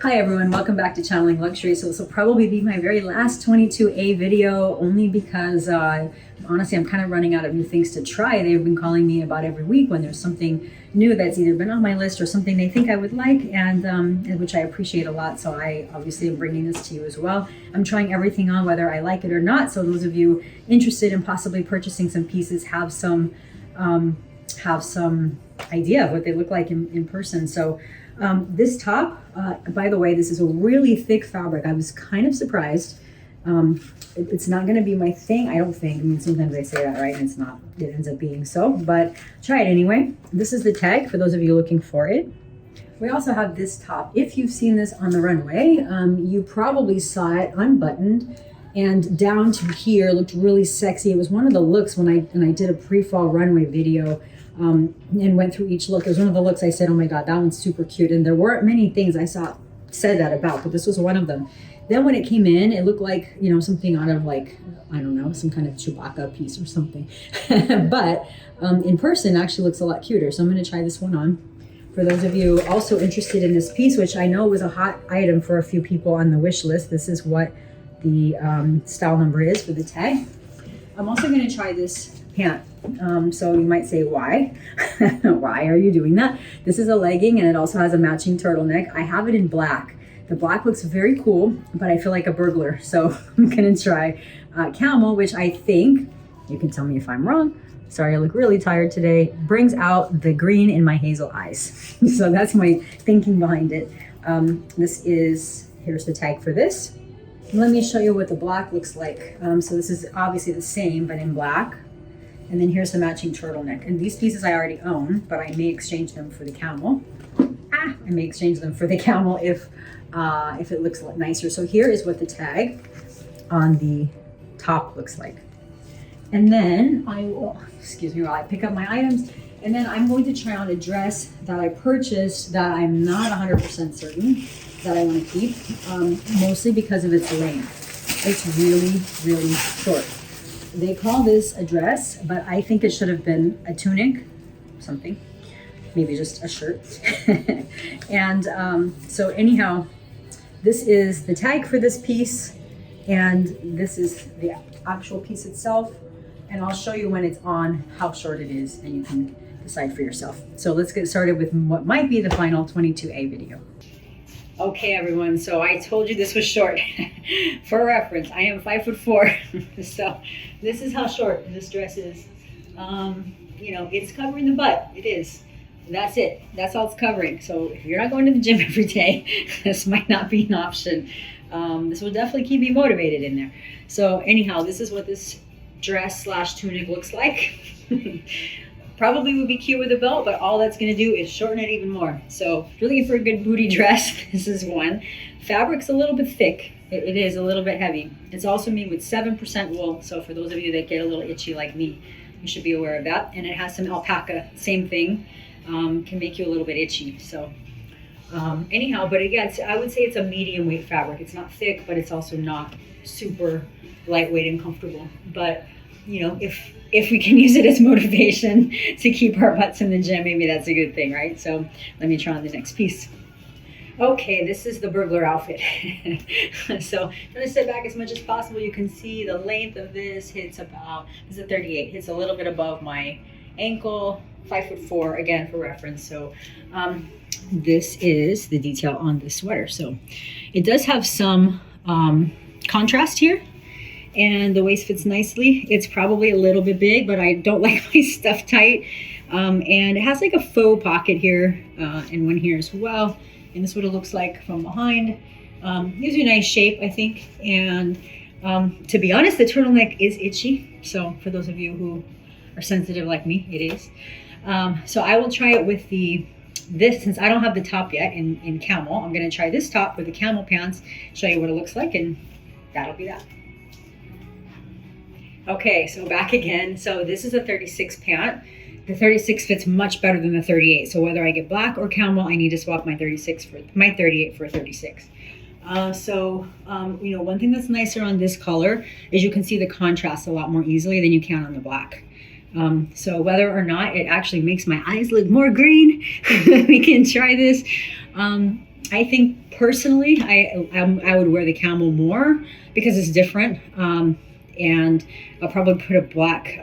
Hi everyone, welcome back to Channeling Luxury. So this will probably be my very last 22A video, only because honestly I'm kind of running out of new things to try. They've been calling me about every week when there's something new that's either been on my list or something they think I would like, and which I appreciate a lot. So I obviously am bringing this to you as well. I'm trying everything on whether I like it or not. So those of you interested in possibly purchasing some pieces have some idea of what they look like in person. So this top, by the way, this is a really thick fabric. I was kind of surprised. It's not going to be my thing, I don't think. I mean, sometimes I say that, right? And it's not. It ends up being so, but try it anyway. This is the tag for those of you looking for it. We also have this top. If you've seen this on the runway, you probably saw it unbuttoned and down to here, looked really sexy. It was one of the looks when I did a pre-fall runway video. And went through each look. It was one of the looks I said, oh my God, that one's super cute. And there weren't many things I said that about, but this was one of them. Then when it came in, it looked like, you know, something out of like, I don't know, some kind of Chewbacca piece or something. But in person, it actually looks a lot cuter. So I'm going to try this one on. For those of you also interested in this piece, which I know was a hot item for a few people on the wish list, this is what the style number is for the tag. I'm also going to try this pant. So you might say, why? Why are you doing that? This is a legging and it also has a matching turtleneck. I have it in black. The black looks very cool, but I feel like a burglar. So I'm going to try camel, which I think, you can tell me if I'm wrong. Sorry, I look really tired today. Brings out the green in my hazel eyes. So that's my thinking behind it. Here's the tag for this. Let me show you what the black looks like. So this is obviously the same, but in black. And then here's the matching turtleneck. And these pieces I already own, but I may exchange them for the camel. I may exchange them for the camel if it looks a lot nicer. So here is what the tag on the top looks like. And then I will, excuse me while I pick up my items. And then I'm going to try on a dress that I purchased that I'm not 100% certain that I want to keep, mostly because of its length. It's really, really short. They call this a dress, but I think it should have been a tunic, something, maybe just a shirt. And so anyhow, this is the tag for this piece, and this is the actual piece itself. And I'll show you when it's on how short it is, and you can decide for yourself. So let's get started with what might be the final 22A video. Okay, everyone, so I told you this was short. For reference, I am 5'4", so this is how short this dress is. You know, it's covering the butt, it is. That's it, that's all it's covering. So if you're not going to the gym every day, this might not be an option. This will definitely keep you motivated in there. So anyhow, this is what this dress / tunic looks like. Probably would be cute with a belt, but all that's going to do is shorten it even more. So if you're looking for a good booty dress, this is one. Fabric's a little bit thick. It is a little bit heavy. It's also made with 7% wool. So for those of you that get a little itchy like me, you should be aware of that. And it has some alpaca, same thing, can make you a little bit itchy. So anyhow, but again, I would say it's a medium weight fabric. It's not thick, but it's also not super lightweight and comfortable. But you know, if we can use it as motivation to keep our butts in the gym, maybe that's a good thing, right? So let me try on the next piece. Okay, this is the burglar outfit. So I'm gonna sit back as much as possible. You can see the length of this hits about, this is a 38, hits a little bit above my ankle, 5'4", again for reference. So this is the detail on this sweater. So it does have some contrast here. And the waist fits nicely. It's probably a little bit big, but I don't like my stuff tight. And it has like a faux pocket here and one here as well. And this is what it looks like from behind. Gives you a nice shape, I think. And to be honest, the turtleneck is itchy. So for those of you who are sensitive like me, it is. So I will try it with this, since I don't have the top yet in camel. I'm gonna try this top with the camel pants, show you what it looks like, and that'll be that. Okay, so back again. So this is a 36 pant. The 36 fits much better than the 38. So whether I get black or camel, I need to swap my 38 for a 36. You know, one thing that's nicer on this color is you can see the contrast a lot more easily than you can on the black. So whether or not it actually makes my eyes look more green, we can try this. I think personally, I would wear the camel more because it's different. And I'll probably put a black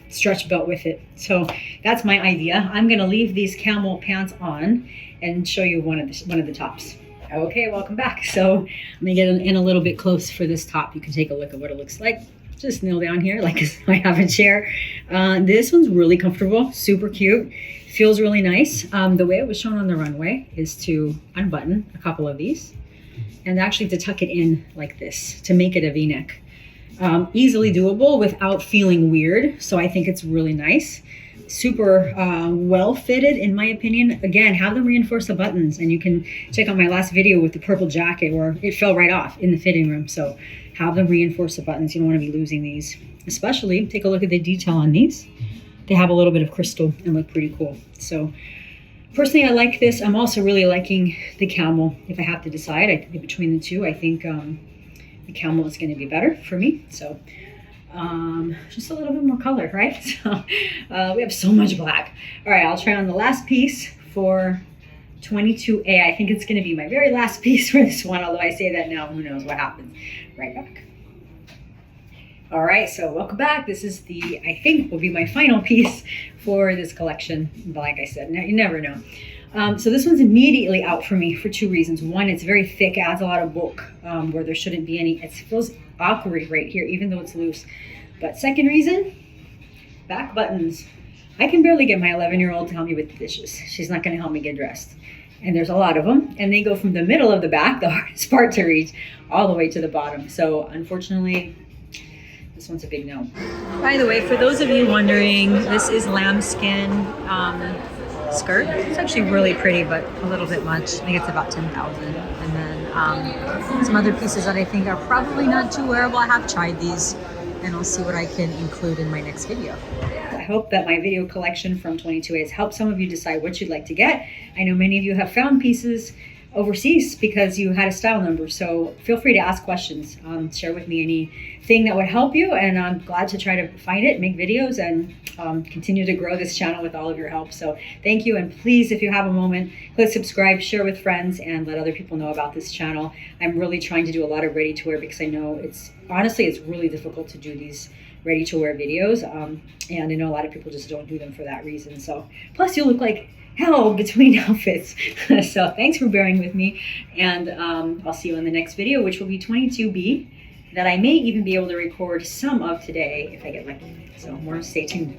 stretch belt with it. So that's my idea. I'm gonna leave these camel pants on and show you one of the tops. Okay, welcome back. So I'm gonna get in a little bit close for this top. You can take a look at what it looks like. Just kneel down here like I have a chair. This one's really comfortable, super cute. Feels really nice. The way it was shown on the runway is to unbutton a couple of these and actually to tuck it in like this to make it a V-neck. Easily doable without feeling weird. So I think it's really nice. Super well fitted in my opinion. Again, have them reinforce the buttons, and you can check out my last video with the purple jacket where it fell right off in the fitting room. So have them reinforce the buttons. You don't want to be losing these. Especially, take a look at the detail on these. They have a little bit of crystal and look pretty cool. So personally, I like this. I'm also really liking the camel. If I have to decide, I think between the two, I think the camel is going to be better for me. So just a little bit more color, right? So we have so much black. All right, I'll try on the last piece for 22A. I think it's going to be my very last piece for this one, although I say that now, who knows what happens. Right back. All right, so welcome back. This is I think will be my final piece for this collection. But like I said, you never know. So this one's immediately out for me for two reasons. One, it's very thick, adds a lot of bulk where there shouldn't be any. It feels awkward right here, even though it's loose. But second reason, back buttons. I can barely get my 11-year-old to help me with the dishes. She's not going to help me get dressed. And there's a lot of them, and they go from the middle of the back, the hardest part to reach, all the way to the bottom. So unfortunately, this one's a big no. By the way, for those of you wondering, this is lambskin skirt. It's actually really pretty, but a little bit much. I think it's about 10,000. And then some other pieces that I think are probably not too wearable. I have tried these, and I'll see what I can include in my next video. I hope that my video collection from 22A has helped some of you decide what you'd like to get. I know many of you have found pieces overseas because you had a style number, so feel free to ask questions. Share with me anything that would help you, and I'm glad to try to find it, make videos, and continue to grow this channel with all of your help. So thank you, and please, if you have a moment, click subscribe, share with friends, and let other people know about this channel. I'm really trying to do a lot of ready-to-wear because I know honestly it's really difficult to do these ready-to-wear videos, and I know a lot of people just don't do them for that reason. So plus you look like hell between outfits. So thanks for bearing with me, and I'll see you in the next video, which will be 22B, that I may even be able to record some of today if I get lucky. So more, stay tuned.